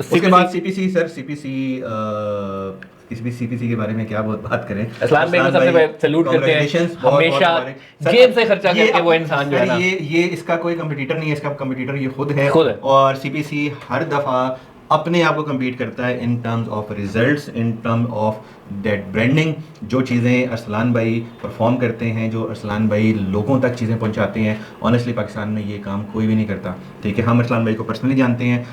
उसके बाद सीपीसी, सर सीपीसी, किसी भी सीपीसी के बारे में क्या बहुत बात करें। असलान भाई को सबसे पहले सैल्यूट करते हैं, हमेशा जेब से खर्चा करके वो इंसान जो है ना, ये इसका कोई कंपटीटर नहीं है, इसका कंपटीटर ये खुद है। और सीपीसी हर दफा अपने आप को कम्पीट करता है in terms of results, in terms of that branding. जो चीज़ें अरसलान भाई परफॉर्म करते हैं, जो अरसलान भाई लोगों तक चीज़ें पहुंचाते हैं, ऑनेस्टली पाकिस्तान में ये काम कोई भी नहीं करता। ठीक है, हम अरसलान भाई को पर्सनली जानते हैं,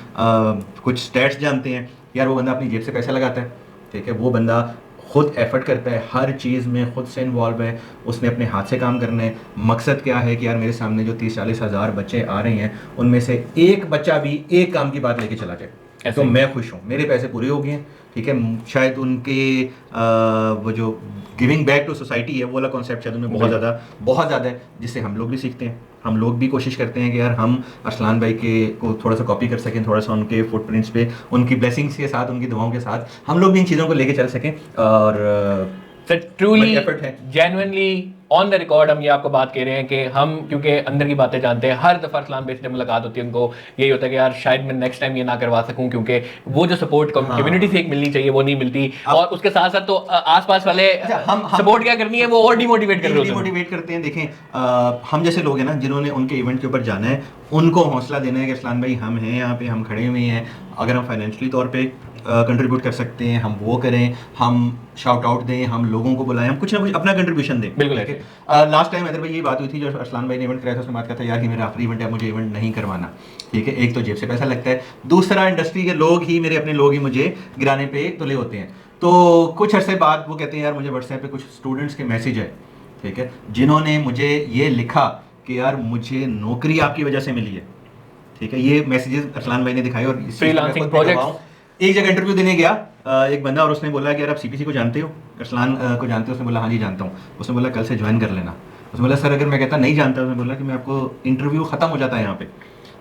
कुछ स्टैट्स जानते हैं, यार वो बंदा अपनी जेब से पैसा लगाता है। ठीक है, वो बंदा खुद एफर्ट करता है, हर चीज़ में खुद से इन्वॉल्व है, उसने अपने हाथ से काम करना है। मकसद क्या है कि यार मेरे सामने जो 30-40 हज़ार बच्चे आ रहे हैं, उनमें से एक बच्चा भी एक काम की बात लेके चला जाए तो मैं खुश हूँ, मेरे पैसे पूरे हो गए हैं। ठीक है, शायद उनके वो जो गिविंग बैक टू सोसाइटी है वो वाला कॉन्सेप्ट शायद उनमें बहुत ज़्यादा है, जिससे हम लोग भी सीखते हैं। हम लोग भी कोशिश करते हैं कि यार हम अरसलान भाई के को थोड़ा सा कॉपी कर सकें, थोड़ा सा उनके फुटप्रिंट्स पे, उनकी ब्लेसिंग्स के साथ, उनकी दुआओं के साथ हम लोग भी इन चीज़ों को लेके चल सकें। और truly genuinely on the record हम ये आपको बात कह रहे हैं कि हम क्योंकि अंदर की बातें जानते हैं, हर दफ़ा अरसलान भाई से मुलाकात होती है उनको यही होता है कि यार शायद मैं नेक्स्ट टाइम ये ना करवा सकूं, क्योंकि वो जो सपोर्ट कम्युनिटी से एक मिलनी चाहिए वो नहीं मिलती। और उसके साथ साथ तो आसपास वाले हम सपोर्ट क्या करनी है, वो और डिमोटिवेट करते हैं। देखें, हम जैसे लोग हैं ना जिन्होंने उनके इवेंट के ऊपर जाना है, उनको हौसला देना है कि अरसलान भाई हम हैं यहाँ पे, हम खड़े हुए हैं, अगर हम फाइनेंशियली तौर पे कंट्रीब्यूट कर सकते हैं हम वो करें, हम शाउट आउट दें, हम लोगों को बुलाएं, हम कुछ ना कुछ अपना कंट्रीब्यूशन दें। बिल्कुल। लास्ट टाइम अदर भाई ये बात हुई थी, जो अरसलान भाई ने इवेंट कराया था, उसमें बात करता है यार कि मेरा आखिरी इवेंट है, मुझे इवेंट नहीं करवाना। ठीक है, एक तो जेब से पैसा लगता है, दूसरा इंडस्ट्री के लोग ही, मेरे अपने लोग ही मुझे गिराने पे तुले होते हैं। तो कुछ अरसे बाद वो कहते हैं यार मुझे व्हाट्सएप पे कुछ स्टूडेंट्स के मैसेज है, ठीक है, जिन्होंने मुझे ये लिखा कि यार मुझे नौकरी आपकी वजह से मिली है। ठीक है, ये मैसेजेस अरसलान भाई ने दिखाए। और फ्रीलांसिंग प्रोजेक्ट, एक जगह इंटरव्यू देने गया एक बंदा, और उसने बोला कि यार आप सीपीसी को जानते हो, अरसलान को जानते हो? उसने बोला हाँ जी जानता हूँ। उसने बोला कल से ज्वाइन कर लेना। उसने बोला सर अगर मैं कहता नहीं जानता, उसने बोला कि मैं आपको इंटरव्यू खत्म हो जाता है यहाँ पे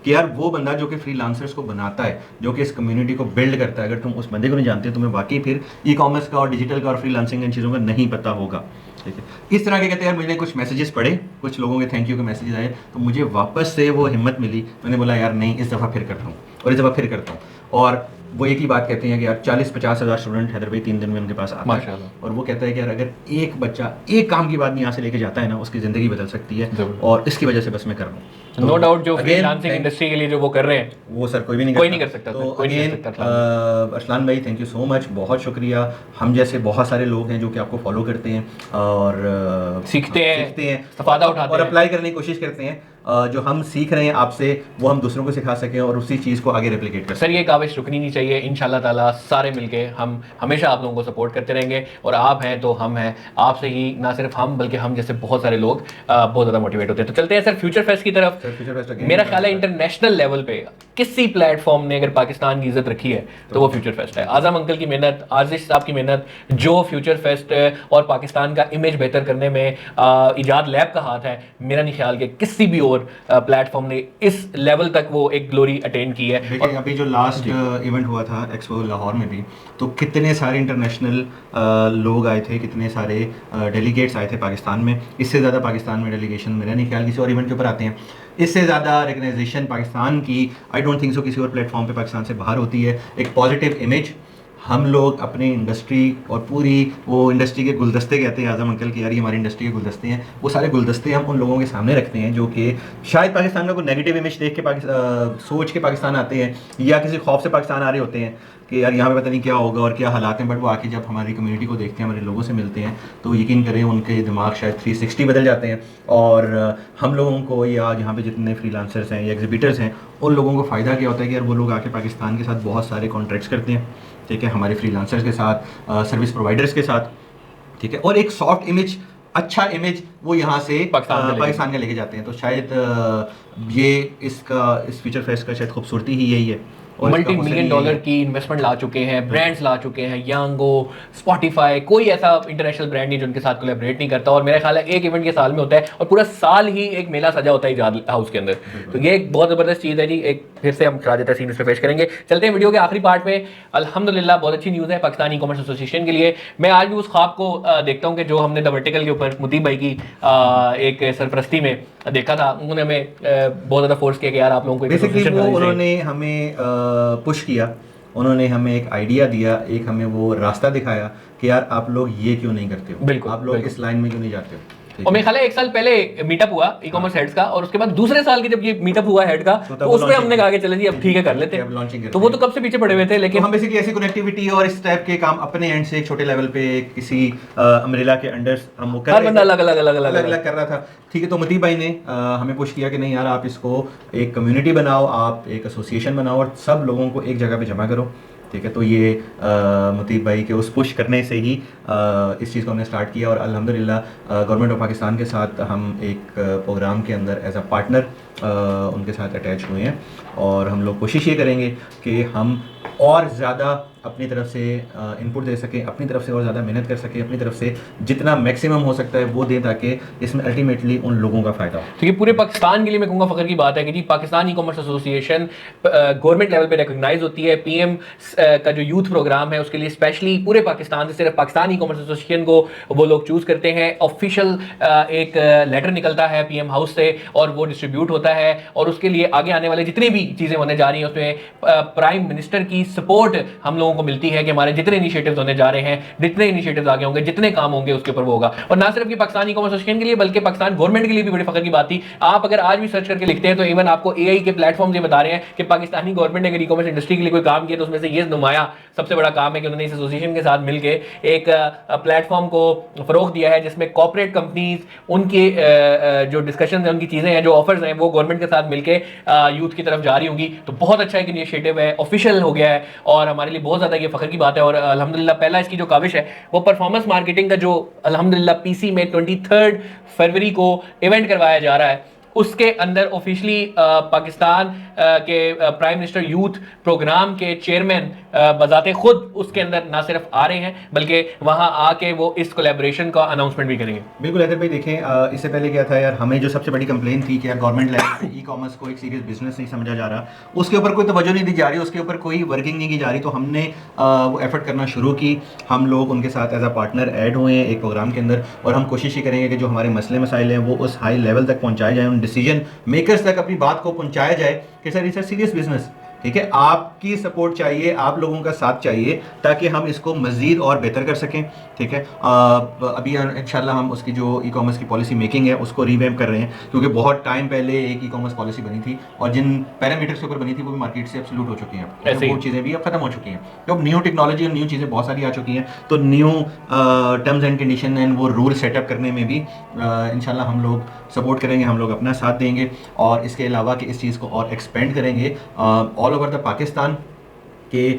कि यार वो बंदा जो कि फ्रीलांसर्स को बनाता है, जो कि इस कम्युनिटी को बिल्ड करता है, अगर तुम उस बंदे को नहीं जानते तुम्हें वाकई फिर ई कॉमर्स का और डिजिटल का और फ्रीलांसिंग इन चीज़ों का नहीं पता होगा। ठीक है, इस तरह के कहते हैं यार मुझे कुछ मैसेजेस पढ़े, कुछ लोगों के थैंक यू के मैसेजेस आए, तो मुझे वापस से वो हिम्मत मिली। मैंने बोला यार नहीं, इस दफ़ा फिर करता हूँ और इस दफ़ा फिर करता हूँ। और वो एक ही बात कहते हैं कि यार 40-50 हज़ार स्टूडेंट हैदर भाई 3 दिन में उनके पास आता है, और वो कहता है कि यार अगर एक बच्चा एक काम की बात यहाँ से लेके जाता है ना, उसकी ज़िंदगी बदल सकती है, और इसकी वजह से बस मैं कर रहा हूँ। नो डाउट जो फ्रीलांसिंग इंडस्ट्री के लिए जो वो कर रहे हैं वो सर कोई नहीं कर सकता। तो अरसलान भाई थैंक यू सो मच, बहुत शुक्रिया। हम जैसे बहुत सारे लोग हैं जो कि आपको फॉलो करते हैं और सीखते हैं, इस्तेफादा उठाते हैं और अप्लाई करने की कोशिश करते हैं। जो हम सीख रहे हैं आपसे वो हम दूसरों को सिखा सकें और उसी चीज़ को आगे रेप्लिकेट कर सकें। सर ये काबिश रुकनी नहीं चाहिए। इंशाल्लाह ताला सारे मिलके हम हमेशा आप लोगों को सपोर्ट करते रहेंगे, और आप हैं तो हम हैं, आपसे ही ना सिर्फ हम बल्कि हम जैसे बहुत सारे लोग बहुत ज़्यादा मोटिवेट होते हैं। तो चलते हैं सर फ्यूचर फेस्ट की तरफ। मेरा ख्याल है इंटरनेशनल लेवल पे किसी प्लेटफॉर्म ने अगर पाकिस्तान की इज्जत रखी है तो वो फ्यूचर फेस्ट है। आजम अंकल की मेहनत, आजिश साहब की मेहनत, जो फ्यूचर फेस्ट और पाकिस्तान का इमेज बेहतर करने में इजाद लैब का हाथ है, मेरा नहीं ख्याल कि किसी भी और प्लेटफॉर्म ने इस लेवल तक वो एक ग्लोरी अटेन की है। देखिए अभी जो लास्ट इवेंट हुआ था एक्सपो लाहौर में भी, तो कितने सारे इंटरनेशनल लोग आए थे, कितने सारे डेलीगेट्स आए थे पाकिस्तान में। इससे ज़्यादा पाकिस्तान में डेलीगेशन मेरा नहीं ख्याल किसी और इवेंट के ऊपर आते हैं। इससे ज़्यादा रिकग्नाइजेशन पाकिस्तान की आई डोंट थिंक सो किसी और प्लेटफॉर्म पे पाकिस्तान से बाहर होती है। एक पॉजिटिव इमेज हम लोग अपनी इंडस्ट्री और पूरी वो इंडस्ट्री के गुलदस्ते कहते हैं आज़म अंकल की, यार ये हमारी इंडस्ट्री के गुलदस्ते हैं, वो सारे गुलदस्ते हम उन लोगों के सामने रखते हैं जो कि शायद पाकिस्तान का कोई नेगेटिव इमेज देख के सोच के पाकिस्तान आते हैं या किसी खौफ से पाकिस्तान आ रहे होते हैं कि यार यहाँ पे पता नहीं क्या होगा और क्या हालात हैं। बट वो आके जब हमारी कम्युनिटी को देखते हैं, हमारे लोगों से मिलते हैं, तो यकीन करें उनके दिमाग शायद 360 बदल जाते हैं। और हम लोगों को या यहाँ पे जितने फ्रीलांसर्स हैं या एग्जीबिटर्स हैं, उन लोगों को फ़ायदा क्या होता है कि यार वो लोग आके पाकिस्तान के साथ बहुत सारे कॉन्ट्रैक्ट्स करते हैं, ठीक है, हमारे फ्रीलांसर्स के साथ, सर्विस प्रोवाइडर्स के साथ, ठीक है, और एक सॉफ्ट इमेज, अच्छा इमेज वो यहाँ से पाकिस्तान का लेके जाते हैं। तो शायद ये इस फीचर फेस्ट का शायद खूबसूरती ही यही है। मल्टी मिलियन डॉलर की इन्वेस्टमेंट ला चुके हैं, ब्रांड्स ला चुके हैं, यांगो, स्पॉटिफाई, कोई ऐसा इंटरनेशनल ब्रांड नहीं जो उनके साथ कोलैबोरेट नहीं करता। और मेरा ख्याल है एक इवेंट के साल में होता है और पूरा साल ही एक मेला सजा होता है इजाद हाउस के अंदर। तो ये एक बहुत ज़बरदस्त चीज़ है जी। एक फिर से हम शाजिद तसीम इस पर पेश करेंगे। चलते हैं वीडियो के आखिरी पार्ट में। अल्हम्दुलिल्लाह बहुत अच्छी न्यूज़ है पाकिस्तानी ई कॉमर्स एसोसिएशन के लिए। मैं आज भी उस ख्वाब को देखता हूँ कि जो हमने द वर्टिकल के ऊपर मुतीब भाई की एक सरपरस्ती में देखा था। उन्होंने हमें बहुत ज़्यादा फोर्स किया कि यार आप लोगों को बेसिकली वो उन्होंने हमें पुश किया, उन्होंने हमें एक आइडिया दिया, एक हमें वो रास्ता दिखाया कि यार आप लोग ये क्यों नहीं करते हो, बिल्कुल, आप लोग इस लाइन में क्यों नहीं जाते हो। और मेरे ख्याल है एक साल पहले मीटअप हुआ ई कॉमर्स हेड्स का, और उसके बाद दूसरे साल की जब ये मीटअप हुआ हेड का, तो उसमें हमने कहा कि चले जी अब ठीक है कर लेते हैं। तो वो तो कब से पीछे पड़े हुए थे, लेकिन हम बेसिकली ऐसी कनेक्टिविटी और इस टाइप के काम अपने एंड से एक छोटे लेवल पे किसी अम्ब्रेला के अंडर हम वो कर हर बंदा अलग अलग कर रहा था, ठीक है। तो मुतीब भाई ने हमें पुश किया कि नहीं यार आप इसको एक कम्युनिटी बनाओ, आप एक एसोसिएशन बनाओ और सब लोगों को एक जगह पे जमा करो, ठीक है। तो ये मुतीब भाई के उस पुश करने से ही इस चीज़ को हमने स्टार्ट किया। और अल्हम्दुलिल्लाह गवर्नमेंट ऑफ पाकिस्तान के साथ हम एक प्रोग्राम के अंदर एज अ पार्टनर उनके साथ अटैच हुए हैं। और हम लोग कोशिश ये करेंगे कि हम और ज़्यादा अपनी तरफ से इनपुट दे सकें, अपनी तरफ से और ज़्यादा मेहनत कर सकें, अपनी तरफ से जितना मैक्सिमम हो सकता है वो दें, ताकि इसमें अल्टीमेटली उन लोगों का फ़ायदा हो। तो ये पूरे पाकिस्तान के लिए मैं कहूँगा फ़ख्र की बात है कि जी Pakistan e commerce association government level पे रिकॉग्नाइज होती है। पीएम का जो यूथ प्रोग्राम है उसके लिए स्पेशली पूरे पाकिस्तान से सिर्फ पाकिस्तान ई कॉमर्स एसोसिएशन को वो लोग चूज़ करते हैं। ऑफिशियल एक लेटर निकलता है पीएम हाउस से और वो डिस्ट्रीब्यूट होता है, और उसके लिए आगे आने वाले जितनी भी चीज़ें होने जा रही हैं उसमें प्राइम मिनिस्टर की सपोर्ट हम लोगों को मिलती है कि हमारे जितने इनिशिएटिव्स होने जा रहे हैं, जितने इनिशिएटिव्स आगे होंगे, जितने काम होंगे उसके ऊपर वो होगा। और ना सिर्फ कि पाकिस्तान ई कॉमर्स एसोसिएशन के लिए बल्कि पाकिस्तान गवर्नमेंट के लिए भी बड़ी फख्र की बात थी। आप अगर आज भी सर्च करके लिखते हैं तो इवन आपको एआई के प्लेटफॉर्म ये बता रहे हैं कि पाकिस्तानी गवर्नमेंट ने अगर ई कॉमर्स इंडस्ट्री के लिए कोई काम किया तो उसमें से ये नुमाया सबसे बड़ा काम है कि उन्होंने इस एसोसिएशन के साथ मिलकर एक प्लेटफॉर्म को फरोग दिया है जिसमें कॉर्पोरेट कंपनीज उनके जो डिस्कशन है, उनकी चीज़ें हैं, जो ऑफर्स हैं, वो गवर्नमेंट के साथ मिलकर यूथ की तरफ जारी होंगी। तो बहुत अच्छा एक इनिशिएटिव है, ऑफिशियल हो गया है और हमारे लिए बहुत ज़्यादा ये फख्र की बात है। और अल्हम्दुलिल्लाह पहला इसकी जो काविश है वो परफॉर्मेंस मार्केटिंग का जो अल्हम्दुलिल्लाह पीसी में 23 फरवरी को इवेंट करवाया जा रहा है, उसके अंदर ऑफिशियली पाकिस्तान के प्राइम मिनिस्टर यूथ प्रोग्राम के चेयरमैन बजाते खुद उसके अंदर ना सिर्फ आ रहे हैं बल्कि वहां आके वो इस कोलैबोरेशन का अनाउंसमेंट भी करेंगे। बिल्कुल हैदर भाई, देखें इससे पहले क्या था यार, हमें जो सबसे बड़ी कंप्लेन थी कि यार गवर्नमेंट लेवल पे ई कॉमर्स को एक सीरियस बिजनेस नहीं समझा जा रहा, उसके ऊपर कोई तवज्जो नहीं दी जा रही, उसके ऊपर कोई वर्किंग नहीं की जा रही। तो हमने वो एफर्ट करना शुरू की, हम लोग उनके साथ एज अ पार्टनर ऐड हुए हैं एक प्रोग्राम के अंदर, और हम कोशिश ये करेंगे कि जो हमारे मसले मसाइल हैं वो उस हाई लेवल तक पहुँचाए जाए, उन डिसीजन मेकर्स तक अपनी बात को पहुँचाया जाए कि sir it's a serious business, ठीक है, आपकी सपोर्ट चाहिए, आप लोगों का साथ चाहिए ताकि हम इसको मज़ीद और बेहतर कर सकें, ठीक है। अभी इंशाल्लाह हम उसकी जो ई कॉमर्स की पॉलिसी मेकिंग है उसको रीवैम्प कर रहे हैं, क्योंकि बहुत टाइम पहले एक ई कॉमर्स पॉलिसी बनी थी और जिन पैरामीटर्स के ऊपर बनी थी वो भी मार्केट से एब्सोल्यूट हो चुकी हैं, वो चीज़ें भी अब खत्म हो चुकी हैं। तो अब न्यू टेक्नोलॉजी और न्यू चीज़ें बहुत सारी आ चुकी हैं, तो new terms and condition and वो रूल सेटअप करने में भी इंशाल्लाह हम लोग सपोर्ट करेंगे, हम लोग अपना साथ देंगे। और इसके अलावा कि इस चीज़ को और एक्सपेंड करेंगे ऑल ओवर द पाकिस्तान के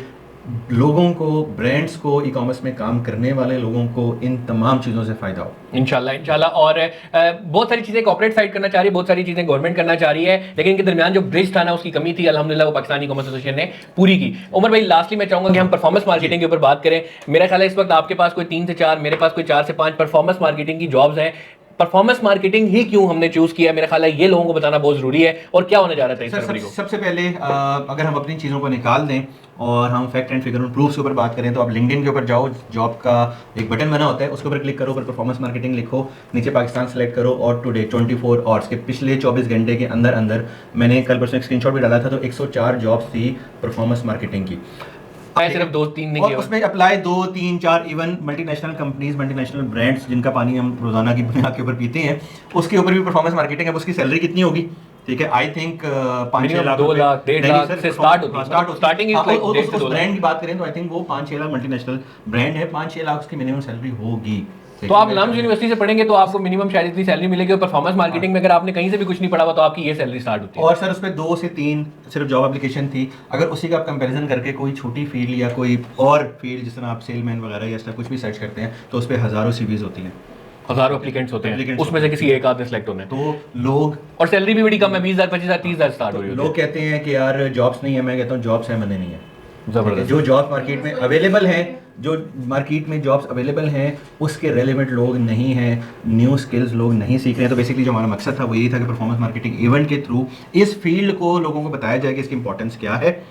लोगों को, ब्रांड्स को, ई कॉमर्स में काम करने वाले लोगों को इन तमाम चीज़ों से फ़ायदा हो इंशाल्लाह। और बहुत सारी चीज़ें कॉर्पोरेट साइड करना चाह रही है, बहुत सारी चीज़ें गवर्नमेंट करना चाह रही है, लेकिन इनके दरमियान जो ब्रिज था ना उसकी कमी थी, अल्हम्दुलिल्लाह वो पाकिस्तानी कॉमर्स एसोसिएशन ने पूरी की। उमर भाई लास्टली मैं चाहूँगा कि हम परफॉर्मेंस मार्केटिंग के ऊपर बात करें। मेरा ख्याल है इस वक्त आपके पास कोई 3 से 4, मेरे पास कोई 4 से 5 परफॉर्मेंस मार्केटिंग की जॉब्स हैं परफॉर्मेंस मार्केटिंग ही क्यों हमने चूज किया, मेरा ख्याल है ये लोगों को बताना बहुत जरूरी है। और क्या होने जा रहा था इस फरवरी को? सबसे पहले अगर हम अपनी चीज़ों को निकाल दें और हम फैक्ट एंड फिगर प्रूफ्स के ऊपर बात करें, तो आप लिंक्डइन के ऊपर जाओ, जॉब का एक बटन बना होता है, उसके ऊपर क्लिक करो, ऊपर परफॉर्मेंस मार्केटिंग लिखो, नीचे पाकिस्तान सेलेक्ट करो और टुडे 24 आवर्स के पिछले 24 घंटे के अंदर अंदर मैंने कल परसों एक स्क्रीनशॉट भी डाला था, तो 104 जॉब्स थी परफॉर्मेंस मार्केटिंग की। मैं सिर्फ 2-3 नहीं और किया उसमें apply 2, 3, 4 even multinational companies, multinational brands जिनका पानी हम रोजाना की बुनियाद के ऊपर पीते हैं, उसके ऊपर भी परफॉर्मेंस मार्केटिंग है। उसकी सैलरी कितनी होगी? ठीक है, आई थिंक 5-6 लाख, 2 लाख 1.5 लाख से स्टार्ट होती है। स्टार्टिंग उस ब्रांड की बात करें तो आई थिंक वो 5-6 लाख, मल्टीनेशनल ब्रांड है, 5-6 लाख उसकी मिनिमम सैलरी होगी। तो आप लम्स यूनिवर्सिटी से पढ़ेंगे तो आपको मिनिमम शायद इतनी सैलरी मिलेगी, और परफॉर्मेंस मार्केटिंग में अगर आपने कहीं से भी कुछ नहीं पढ़ा हुआ तो आपकी ये सैलरी स्टार्ट होती है। और सर उसमें 2 से 3 सिर्फ जॉब एप्लीकेशन थी। अगर उसी का आप कंपैरिजन करके कोई छोटी फील्ड या कोई और फील्ड, जिस तरह आप सेलमैन वगैरह या ऐसा कुछ भी सर्च करते हैं, तो उस पर हज़ारों सीवीज होती हैं, हजारों एप्लीकेंट्स होते हैं, उसमें से किसी एक आध सिलेक्ट होने। तो लोग, और सैलरी भी बड़ी कम है, 20,000 25,000 30,000 स्टार्ट हो रही है। लोग कहते हैं कि यार जॉब्स नहीं है, मैं कहता हूँ जॉब्स है, मने नहीं है। जबरदस्त। जो जॉब मार्केट में अवेलेबल हैं, जो मार्केट में जॉब्स अवेलेबल हैं, उसके रेलेवेंट लोग नहीं हैं, न्यू स्किल्स लोग नहीं सीख रहे हैं। तो बेसिकली जो हमारा मकसद था वो यही था कि परफॉर्मेंस मार्केटिंग इवेंट के थ्रू इस फील्ड को लोगों को बताया जाए कि इसकी इंपॉर्टेंस क्या है,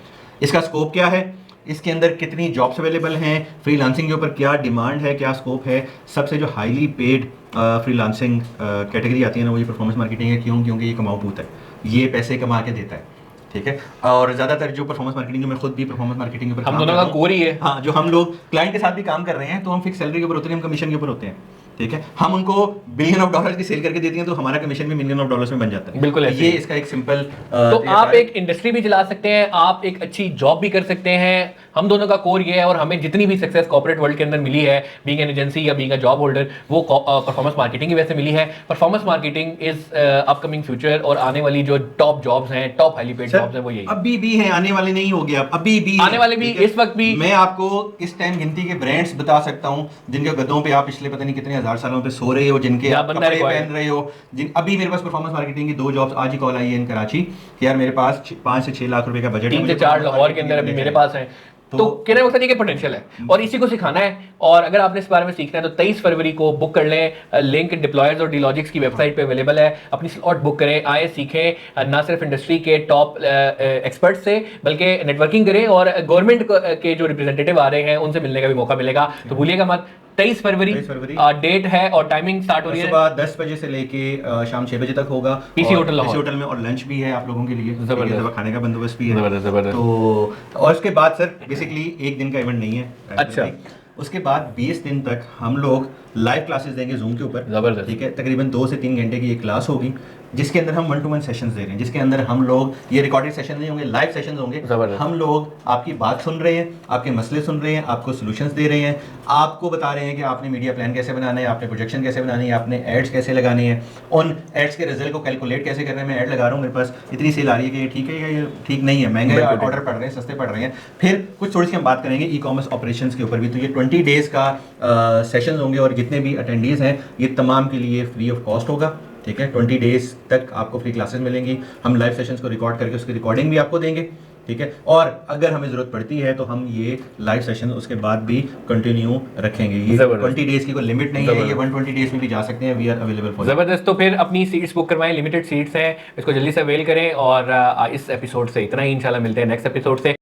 इसका स्कोप क्या है, इसके अंदर कितनी जॉब्स अवेलेबल हैं, फ्रीलांसिंग के ऊपर क्या डिमांड है, क्या स्कोप है। सबसे जो हाईली पेड फ्रीलांसिंग कैटेगरी आती है ना, वो ये परफॉर्मेंस मार्केटिंग है। क्यों? क्योंकि ये कमाऊ पूत है, ये पैसे कमा के देता है। ठीक है, और ज़्यादातर जो परफॉर्मेंस मार्केटिंग, जो मैं खुद भी परफॉर्मेंस मार्केटिंग के ऊपर हम दोनों का कोर ही है। हाँ, जो हम लोग क्लाइंट के साथ भी काम कर रहे हैं, तो हम फिक्स सैलरी के ऊपर होते हैं, हम कमीशन के ऊपर होते हैं। ठीक है, हम उनको बिलियन ऑफ डॉलर्स की सेल करके देते हैं, तो हमारा कमीशन भी मिलियन ऑफ डॉलर्स में बन जाता है। बिल्कुल, ये इसका एक सिंपल तो आप एक इंडस्ट्री भी चला सकते हैं, आप एक अच्छी जॉब भी कर सकते हैं। हम दोनों का कोर ये है, और हमें जितनी भी सक्सेस कॉर्पोरेट वर्ल्ड के अंदर मिली है, बीइंग एन एजेंसी या बीइंग अ जॉब होल्डर, वो परफॉर्मेंस मार्केटिंग की वजह से मिली है। Performance marketing is upcoming future, और आने वाली जो टॉप जॉब्स हैं, टॉप हाईली पेड जॉब्स हैं, वो यही अभी भी हैं, आने वाले नहीं हो गया, अभी भी आने वाले भी, इस वक्त भी। मैं आपको इस टाइम गिनती के ब्रांड्स बता सकता हूं जिनके गद्दों पे आप पिछले पता नहीं कितने हजार सालों पे सो रहे हो, जिनके आप कपड़े पहन रहे हो, जिन अभी मेरे पास परफॉर्मेंस मार्केटिंग की 2 जॉब्स आज ही कॉल आई है इन कराची कि यार मेरे पास 5 से 6 लाख रुपए का बजट है, 3 से 4 लाहौर के अंदर अभी मेरे पास है। तो कहने का मकसद ये कि पोटेंशियल है और इसी को सिखाना है। और अगर आपने इस बारे में सीखना है तो 23 फरवरी को बुक कर लें। लिंक डिप्लॉयर्स और डीलॉजिक्स की वेबसाइट पे अवेलेबल है। अपनी स्लॉट बुक करें, आए सीखें, ना सिर्फ इंडस्ट्री के टॉप एक्सपर्ट से बल्कि नेटवर्किंग करें, और गवर्नमेंट के जो रिप्रेजेंटेटिव आ रहे हैं उनसे मिलने का भी मौका मिलेगा। तो भूलिएगा मत, 23 फरवरी डेट है और टाइमिंग स्टार्ट हो रही है सुबह 10 बजे से लेके शाम 6 बजे तक होगा पीसी होटल में, और लंच भी है आप लोगों के लिए, जबरदस्त खाने का बंदोबस्त भी है। जबरदस्त। तो और उसके बाद सर बेसिकली एक दिन का इवेंट नहीं है। अच्छा, उसके बाद 20 दिन तक हम लोग लाइव क्लासेस देंगे जूम के ऊपर। जबरदस्त। ठीक है, तकरीबन 2 से 3 घंटे की एक क्लास होगी जिसके अंदर हम 1-to-1 सेशंस दे रहे हैं, जिसके अंदर हम लोग, ये रिकॉर्डेड सेशन नहीं होंगे, लाइव सेशंस होंगे। हम लोग आपकी बात सुन रहे हैं, आपके मसले सुन रहे हैं, आपको सॉल्यूशंस दे रहे हैं, आपको बता रहे हैं कि आपने मीडिया प्लान कैसे बनाना है, आपने प्रोजेक्शन कैसे बनानी है, आपने एड्स कैसे लगानी है, उन एड्स के रिजल्ट को कैलकुलेट कैसे करना है। मैं ऐड लगा रहा हूँ, मेरे पास इतनी सेल आ रही है कि ये ठीक है या ये ठीक नहीं है, महंगे ऑर्डर पड़ रहे हैं, सस्ते पड़ रहे हैं। फिर कुछ थोड़ी सी हम बात करेंगे ई कॉमर्स ऑपरेशंस के ऊपर भी। तो ये 20 डेज का सेशन होंगे और जितने भी अटेंडीज हैं ये तमाम के लिए फ्री ऑफ कॉस्ट होगा। ठीक है, 20 डेज तक आपको फ्री क्लासेस मिलेंगी। हम लाइव सेशंस को रिकॉर्ड करके उसकी रिकॉर्डिंग भी आपको देंगे। ठीक है, और अगर हमें ज़रूरत पड़ती है तो हम ये लाइव सेशन उसके बाद भी कंटिन्यू रखेंगे। ये 20 डेज की कोई लिमिट नहीं है, ये 120 डेज में भी जा सकते हैं। We are available for. जबरदस्त। तो फिर अपनी सीट्स बुक करवाएं, लिमिटेड सीट्स हैं, इसको जल्दी से अवेल करें। और इस एपिसोड से इतना ही, इंशाल्लाह मिलते हैं नेक्स्ट एपिसोड से।